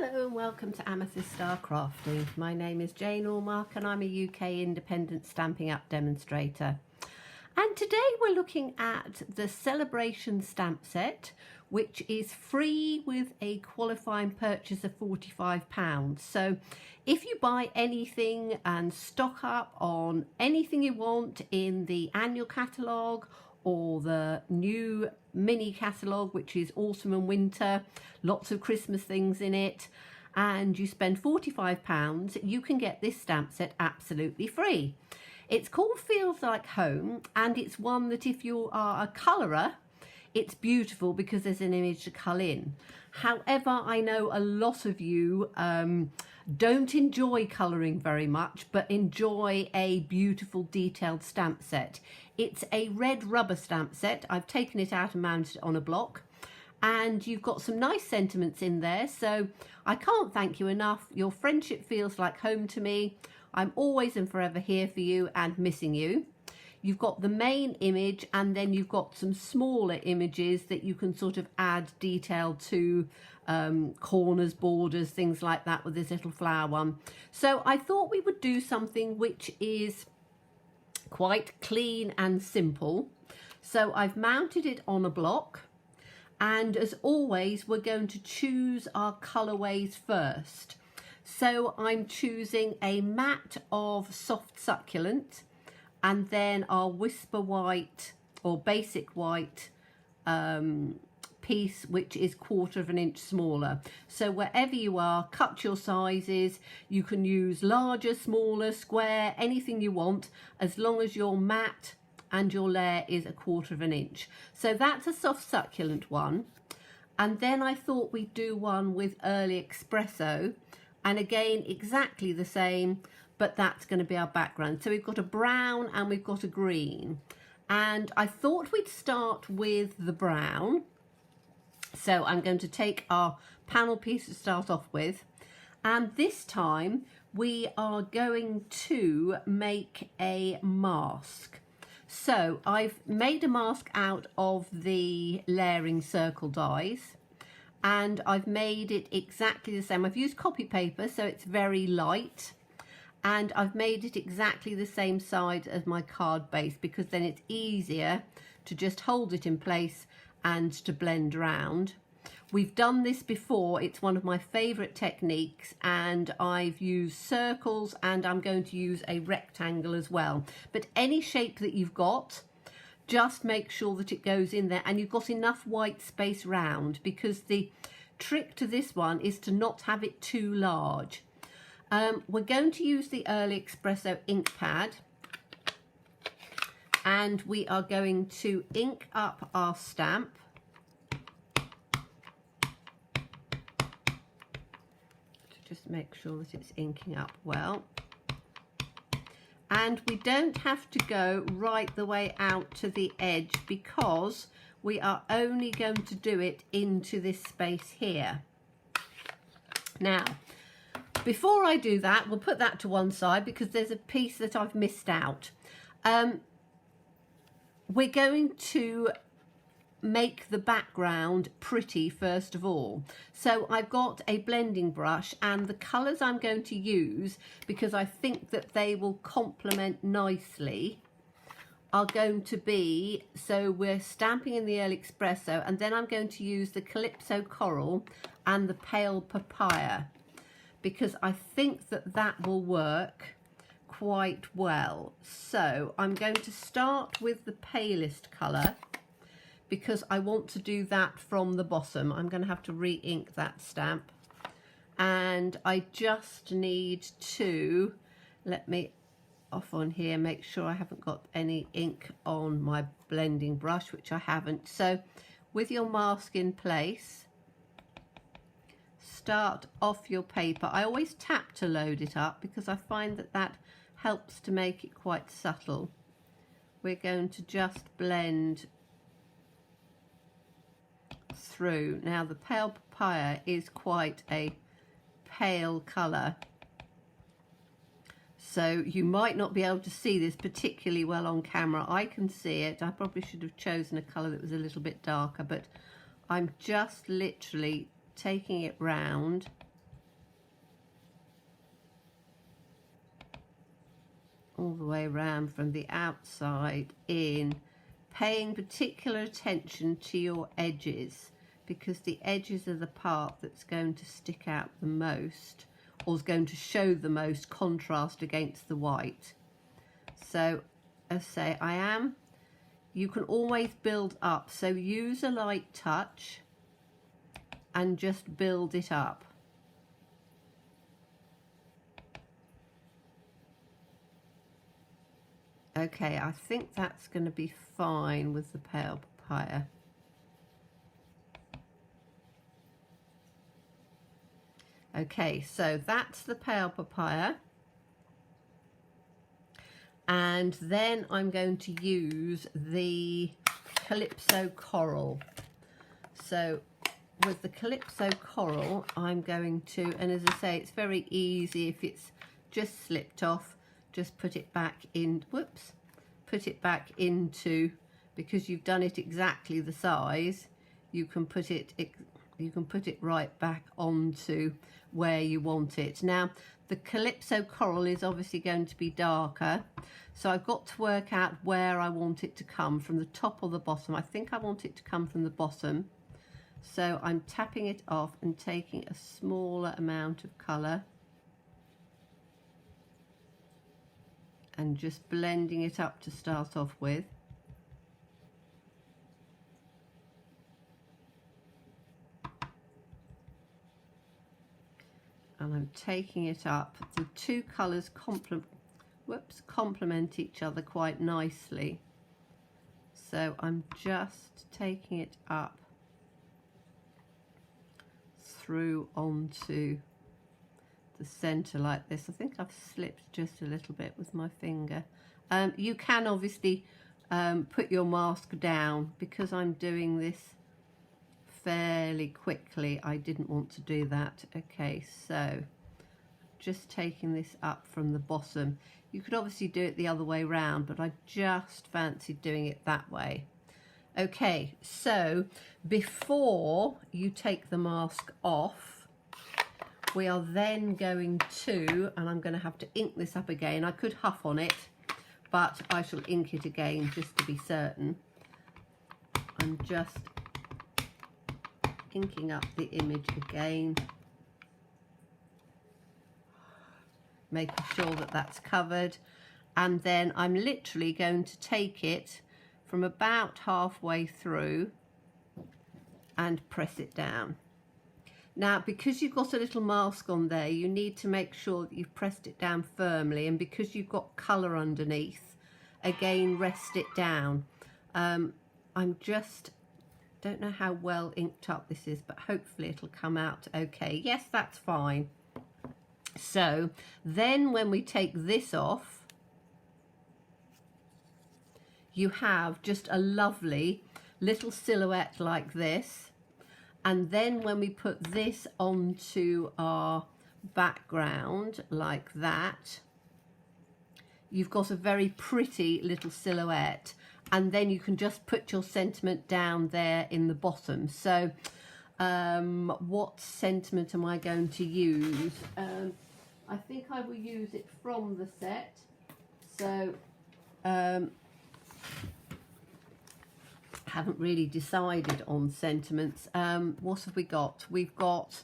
Hello and welcome to Amethyst Star Crafting. My name is Jane Allmark and I'm a UK independent Stampin' Up demonstrator. And today we're looking at the Saleabration stamp set, which is free with a qualifying purchase of £45. So if you buy anything and stock up on anything you want in the annual catalogue or the new mini catalogue, which is autumn and winter, lots of Christmas things in it, and you spend £45, you can get this stamp set absolutely free. It's called Feels Like Home, and it's one that if you are a colourer, it's beautiful because there's an image to cull in. However, I know a lot of you don't enjoy colouring very much, but enjoy a beautiful detailed stamp set. It's a red rubber stamp set. I've taken it out and mounted it on a block, and you've got some nice sentiments in there. So I can't thank you enough. Your friendship feels like home to me. I'm always and forever here for you and missing you. You've got the main image, and then you've got some smaller images that you can sort of add detail to, corners, borders, things like that with this little flower one. So I thought we would do something which is quite clean and simple. So I've mounted it on a block, and as always we're going to choose our colorways first. So I'm choosing a matte of soft succulent, and then our whisper white or basic white piece, which is 1/4 inch smaller. So wherever you are, cut your sizes. You can use larger, smaller, square, anything you want, as long as your matte and your layer is 1/4 inch. So that's a soft succulent one. And then I thought we'd do one with early espresso, and again exactly the same, but that's going to be our background. So we've got a brown and we've got a green, and I thought we'd start with the brown. So I'm going to take our panel piece to start off with, and this time we are going to make a mask. So I've made a mask out of the layering circle dies, and I've made it exactly the same. I've used copy paper, so it's very light, and I've made it exactly the same size as my card base, because then it's easier to just hold it in place and to blend around. We've done this before. It's one of my favorite techniques, and I've used circles, and I'm going to use a rectangle as well. But any shape that you've got, just make sure that it goes in there and you've got enough white space round, because the trick to this one is to not have it too large. We're going to use the Early Espresso ink pad, and we are going to ink up our stamp. To just make sure that it's inking up well. And we don't have to go right the way out to the edge, because we are only going to do it into this space here. Now, before I do that, we'll put that to one side because there's a piece that I've missed out. We're going to make the background pretty first of all. So I've got a blending brush, and the colours I'm going to use, because I think that they will complement nicely, are going to be, so we're stamping in the Early Espresso, and then I'm going to use the Calypso Coral and the Pale Papaya, because I think that that will work quite well. So I'm going to start with the palest colour, because I want to do that from the bottom. I'm going to have to re-ink that stamp, and I just need to, let me off on here, make sure I haven't got any ink on my blending brush, which I haven't. So with your mask in place, start off your paper. I always tap to load it up because I find that that helps to make it quite subtle. We're going to just blend through. Now the Pale Papaya is quite a pale colour, so you might not be able to see this particularly well on camera. I can see it. I probably should have chosen a colour that was a little bit darker, but I'm just literally taking it round all the way around from the outside in, paying particular attention to your edges, because the edges are the part that's going to stick out the most, or is going to show the most contrast against the white. So as I say, you can always build up, so use a light touch and just build it up. Okay, I think that's going to be fine with the pale papaya. Okay, so that's the pale papaya. And then I'm going to use the Calypso Coral. So with the Calypso Coral, I'm going to, and as I say, it's very easy if it's just slipped off, just put it back in, whoops, put it back into, because you've done it exactly the size, you can put it right back onto where you want it. Now, the Calypso Coral is obviously going to be darker, so I've got to work out where I want it to come, from the top or the bottom. I think I want it to come from the bottom. So I'm tapping it off and taking a smaller amount of colour and just blending it up to start off with. And I'm taking it up. The two colours complement each other quite nicely. So I'm just taking it up through onto the centre like this. I think I've slipped just a little bit with my finger. You can obviously put your mask down. Because I'm doing this fairly quickly, I didn't want to do that. Okay, so just taking this up from the bottom. You could obviously do it the other way round, but I just fancied doing it that way. Okay, so before you take the mask off, we are then going to, and I'm going to have to ink this up again. I could huff on it, but I shall ink it again just to be certain. I'm just inking up the image again, making sure that that's covered, and then I'm literally going to take it from about halfway through and press it down. Now, because you've got a little mask on there, you need to make sure that you've pressed it down firmly, and because you've got colour underneath, again, rest it down. I'm just, don't know how well inked up this is, but hopefully it'll come out okay. Yes, that's fine. So then when we take this off, you have just a lovely little silhouette like this. And then when we put this onto our background like that, you've got a very pretty little silhouette. And then you can just put your sentiment down there in the bottom. So what sentiment am I going to use? I think I will use it from the set. So haven't really decided on sentiments. What have we got? We've got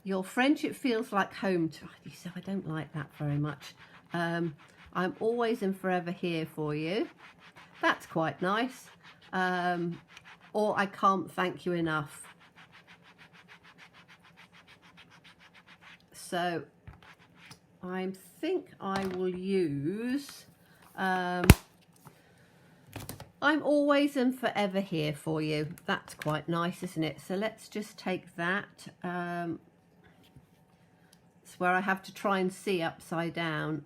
your friendship feels like home to you, so I don't like that very much. I'm always and forever here for you. That's quite nice. Or I can't thank you enough. So I think I will use I'm always and forever here for you. That's quite nice, isn't it? So let's just take that. It's where I have to try and see upside down.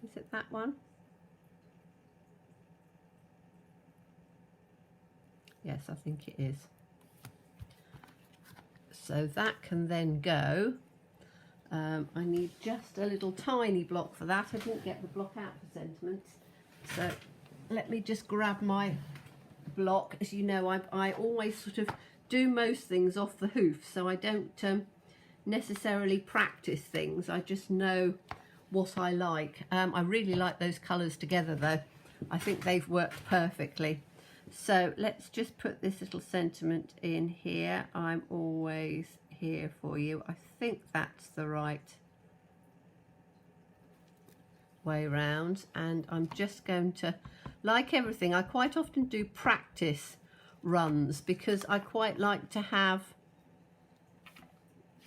Is it that one? Yes, I think it is. So that can then go. I need just a little tiny block for that. I didn't get the block out for sentiments. So let me just grab my block. As you know, I always sort of do most things off the hoof, so I don't necessarily practice things. I just know what I like. I really like those colours together though. I think they've worked perfectly. So let's just put this little sentiment in here. I'm always here for you. I think that's the right way round, and I'm just going to, like everything, I quite often do practice runs because I quite like to have,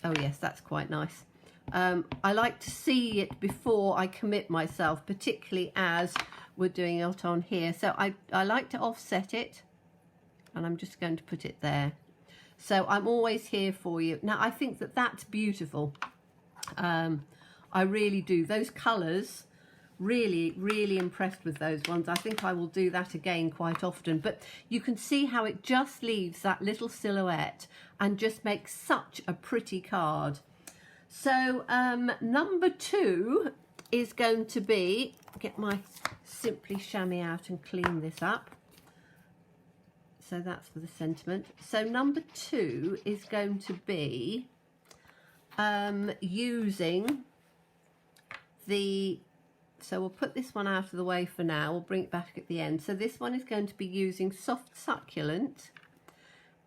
oh yes, that's quite nice. I like to see it before I commit myself, particularly as we're doing it on here. So I like to offset it, and I'm just going to put it there. So I'm always here for you. Now I think that that's beautiful. I really do. Those colours, really impressed with those ones. I think I will do that again quite often. But you can see how it just leaves that little silhouette and just makes such a pretty card. So number 2 is going to be, get my Simply Chamois out and clean this up. So that's for the sentiment. So number 2 is going to be using the, so we'll put this one out of the way for now. We'll bring it back at the end. So this one is going to be using Soft Succulent.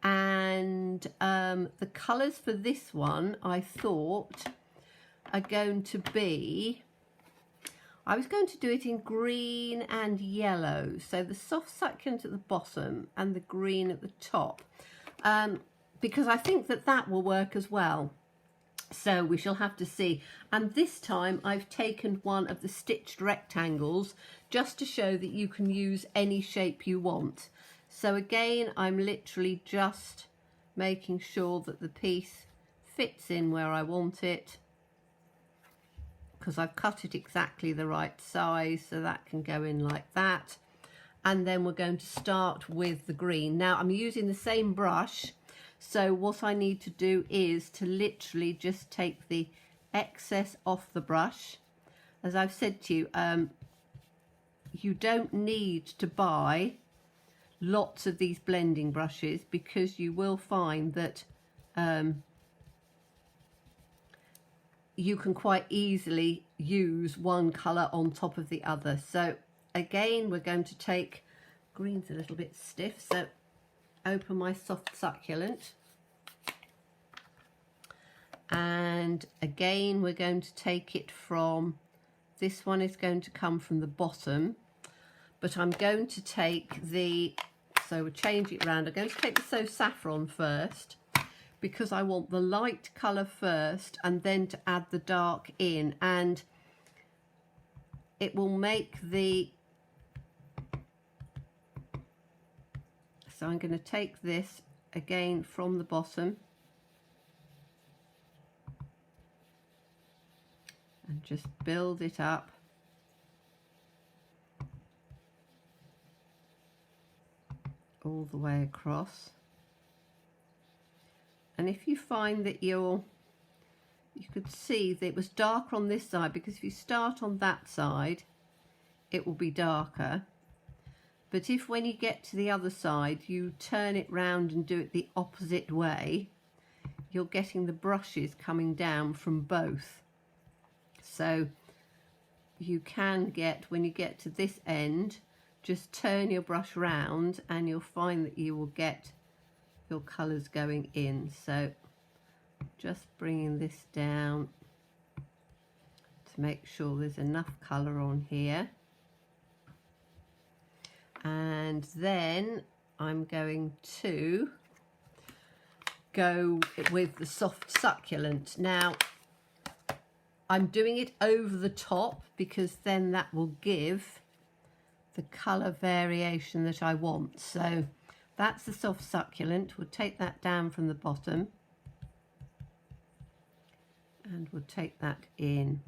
And the colours for this one, I thought, are going to be, I was going to do it in green and yellow. So the Soft Succulent at the bottom and the green at the top. Because I think that that will work as well. So we shall have to see. And this time I've taken one of the stitched rectangles just to show that you can use any shape you want. So again, I'm literally just making sure that the piece fits in where I want it, because I've cut it exactly the right size, so that can go in like that. And then we're going to start with the green. Now I'm using the same brush, so what I need to do is to literally just take the excess off the brush. As I've said to you, you don't need to buy lots of these blending brushes, because you will find that you can quite easily use one colour on top of the other. So again, we're going to take, green's a little bit stiff, so open my Soft Succulent, and again we're going to take it from, this one is going to come from the bottom, but I'm going to take the, so we'll change it around. I'm going to take the So Saffron first, because I want the light colour first and then to add the dark in, and it will make the, so I'm going to take this again from the bottom and just build it up. All the way across. And if you find that you could see that it was darker on this side, because if you start on that side it will be darker, but if when you get to the other side you turn it round and do it the opposite way, you're getting the brushes coming down from both. So you can get, when you get to this end, just turn your brush round and you'll find that you will get your colours going in. So just bringing this down to make sure there's enough colour on here. And then I'm going to go with the Soft Succulent. Now I'm doing it over the top because then that will give the colour variation that I want. So that's the Soft Succulent. We'll take that down from the bottom and we'll take that in.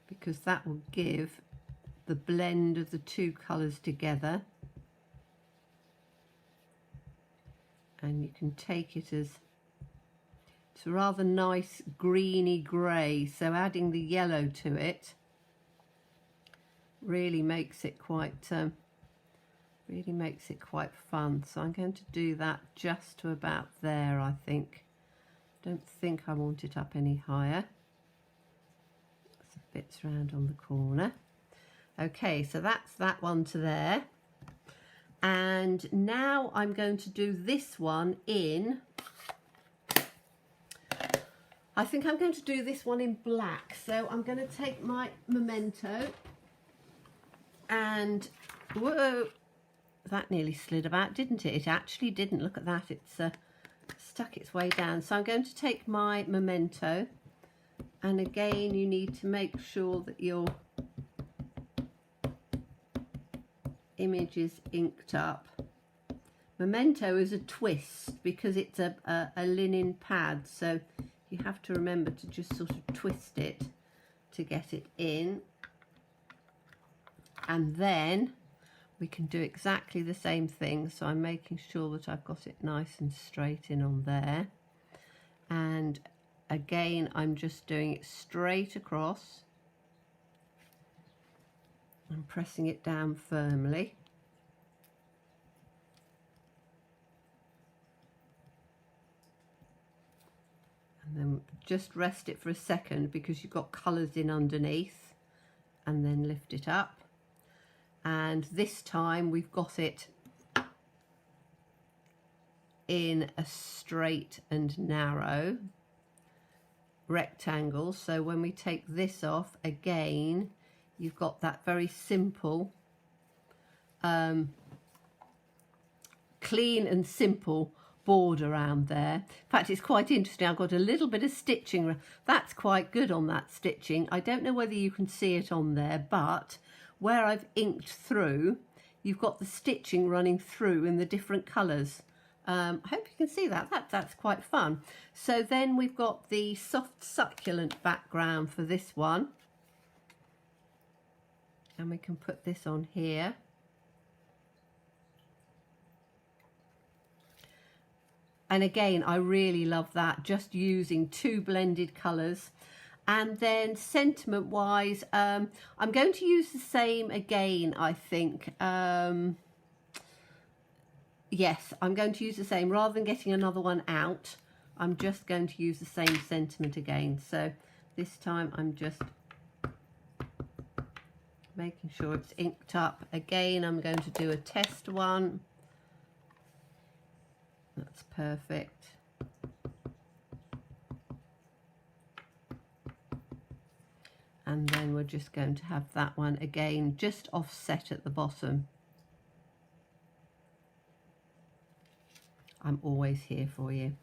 Because that will give the blend of the two colours together. And you can take it as, it's a rather nice greeny grey, so adding the yellow to it really makes it quite Really makes it quite fun. So I'm going to do that just to about there, I think. Don't think I want it up any higher. Some bits around on the corner. Okay, so that's that one to there. And now I'm going to do this one in, I think I'm going to do this one in black. So I'm going to take my Memento and, whoa, that nearly slid about, didn't it? It actually didn't. Look at that. It's stuck its way down. So I'm going to take my Memento, and again you need to make sure that your image is inked up. Memento is a twist because it's a linen pad, so you have to remember to just sort of twist it to get it in, and then we can do exactly the same thing. So I'm making sure that I've got it nice and straight in on there, and again I'm just doing it straight across. I'm pressing it down firmly. And then just rest it for a second because you've got colours in underneath, and then lift it up. And this time we've got it in a straight and narrow rectangle. So when we take this off, again, you've got that very simple, clean and simple border around there. In fact, it's quite interesting. I've got a little bit of stitching. That's quite good on that stitching. I don't know whether you can see it on there, but where I've inked through, you've got the stitching running through in the different colours. I hope you can see that. That's quite fun. So then we've got the soft succulent background for this one. And we can put this on here. And again, I really love that, just using two blended colours. And then sentiment wise, I'm going to use the same again, I think. Yes, I'm going to use the same. Rather than getting another one out, I'm just going to use the same sentiment again. So this time I'm just making sure it's inked up. Again, I'm going to do a test one. That's perfect. And then we're just going to have that one again, just offset at the bottom. I'm always here for you.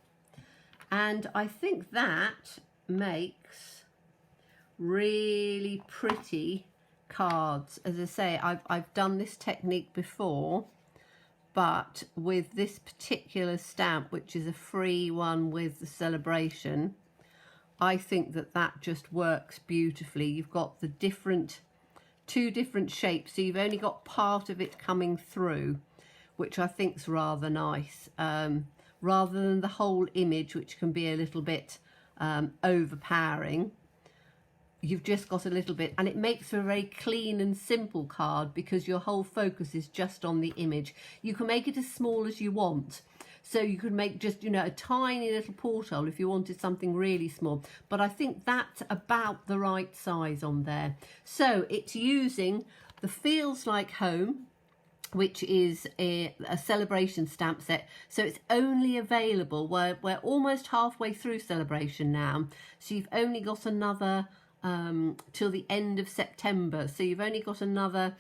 And I think that makes really pretty cards. As I say, I've done this technique before, but with this particular stamp, which is a free one with the celebration, I think that just works beautifully. You've got the two different shapes, so you've only got part of it coming through, which I think's rather nice, rather than the whole image, which can be a little bit overpowering. You've just got a little bit, and it makes for a very clean and simple card because your whole focus is just on the image. You can make it as small as you want. So you could make just, you know, a tiny little porthole if you wanted something really small. But I think that's about the right size on there. So it's using the Feels Like Home, which is a celebration stamp set. So it's only available, we're almost halfway through celebration now. So you've only got another till the end of September. So you've only got another,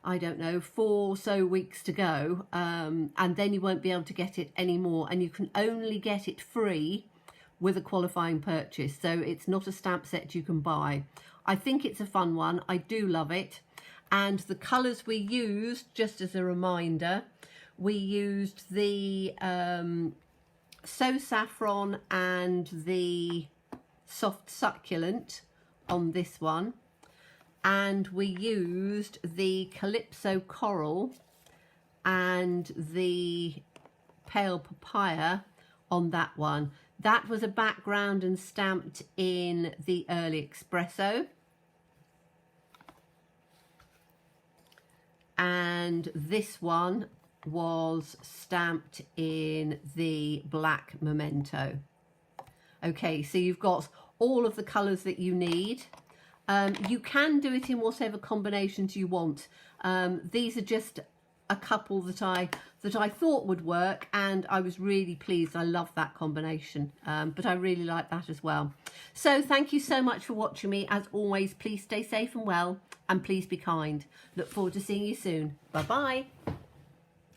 I don't know, 4 or so weeks to go, and then you won't be able to get it anymore, and you can only get it free with a qualifying purchase. So it's not a stamp set you can buy. I think it's a fun one. I do love it. And the colours we used, just as a reminder, we used the So Saffron and the Soft Succulent on this one, and we used the Calypso Coral and the Pale Papaya on that one. That was a background and stamped in the Early Espresso. and this one was stamped in the black memento. Okay, so you've got all of the colours that you need. You can do it in whatever combinations you want. These are just a couple that I thought would work, and I was really pleased. I love that combination, but I really like that as well. So thank you so much for watching me. As always, please stay safe and well, and please be kind. Look forward to seeing you soon. Bye bye.